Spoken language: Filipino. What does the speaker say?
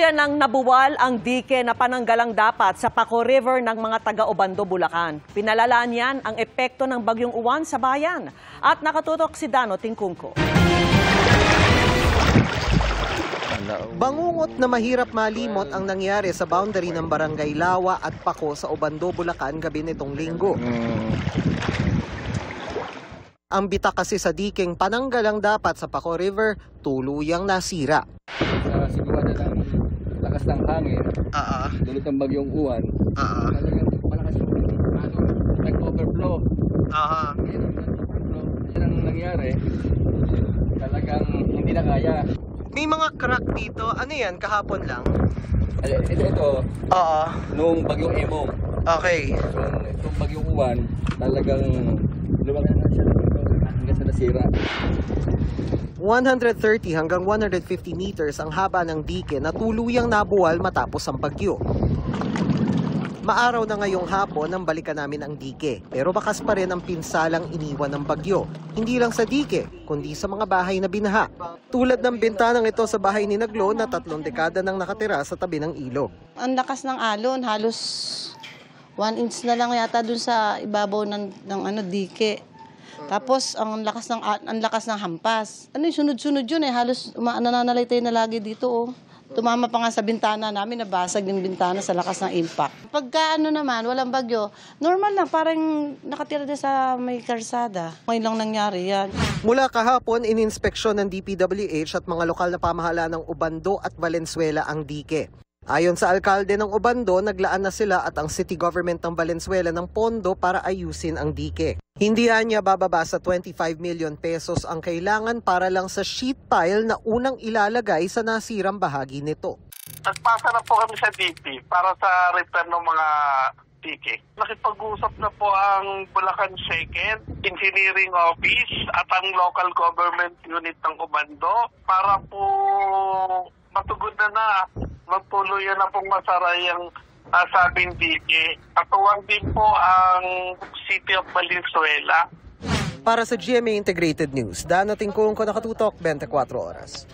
Tuluyan ng nabuwal ang dike na pananggalang dapat sa Paco River ng mga taga-Obando, Bulacan. Pinalalaan yan ang epekto ng Bagyong Uwan sa bayan. At nakatutok si Dano Tingkungko. Bangungot na mahirap malimot ang nangyari sa boundary ng Barangay Lawa at Paco sa Obando, Bulacan gabi nitong Linggo. Ang bitak kasi sa dikeng pananggalang dapat sa Paco River, tuluyang nasira. Siguro na ng lakas ng hangin, dulot ng Bagyong Uwan, talagang malakas yung nag-overflow. Yan ang nangyari, talagang hindi na kaya. May mga crack dito, ano yan, kahapon lang? Ito, nung Bagyong Emong. Okay. Itong Bagyong Uwan, talagang lumaki na siya hanggang sa nasira. 130 hanggang 150 meters ang haba ng dike na tuluyang nabuwal matapos ang bagyo. Maaraw na ngayong hapon nang balikan namin ang dike, pero bakas pa rin ang pinsalang iniwan ng bagyo. Hindi lang sa dike, kundi sa mga bahay na binaha. Tulad ng bintanang ito sa bahay ni Naglo na 3 dekada nang nakatira sa tabi ng ilog. Ang lakas ng alon, halos 1 inch na lang yata dun sa ibabaw ng dike. Tapos ang lakas ng hampas. Sunod-sunod yun halos nananalaytay na lagi dito Tumama pa nga sa bintana namin, nabasag yung bintana sa lakas ng impact. Pagka naman, walang bagyo, normal na, parang nakatira din sa may karsada. Ngayon lang nangyari yan. Mula kahapon, ininspeksyon ng DPWH at mga lokal na pamahalaan ng Obando at Valenzuela ang dike. Ayon sa alkalde ng Obando, naglaan na sila at ang city government ng Valenzuela ng pondo para ayusin ang dike. Hindi niya bababa sa 25 million pesos ang kailangan para lang sa sheet pile na unang ilalagay sa nasirang bahagi nito. Nagpasa na po kami sa DP para sa repair ng mga dike. Nakipag-usap na po ang Bulacan 2nd Engineering Office at ang local government unit ng Obando para po matugod na magtuluyan na pong masaray ang sabing dike. Katuwang din po ang City of Valenzuela. Para sa GMA Integrated News, Dano Tingkungko, nakatutok 24 oras.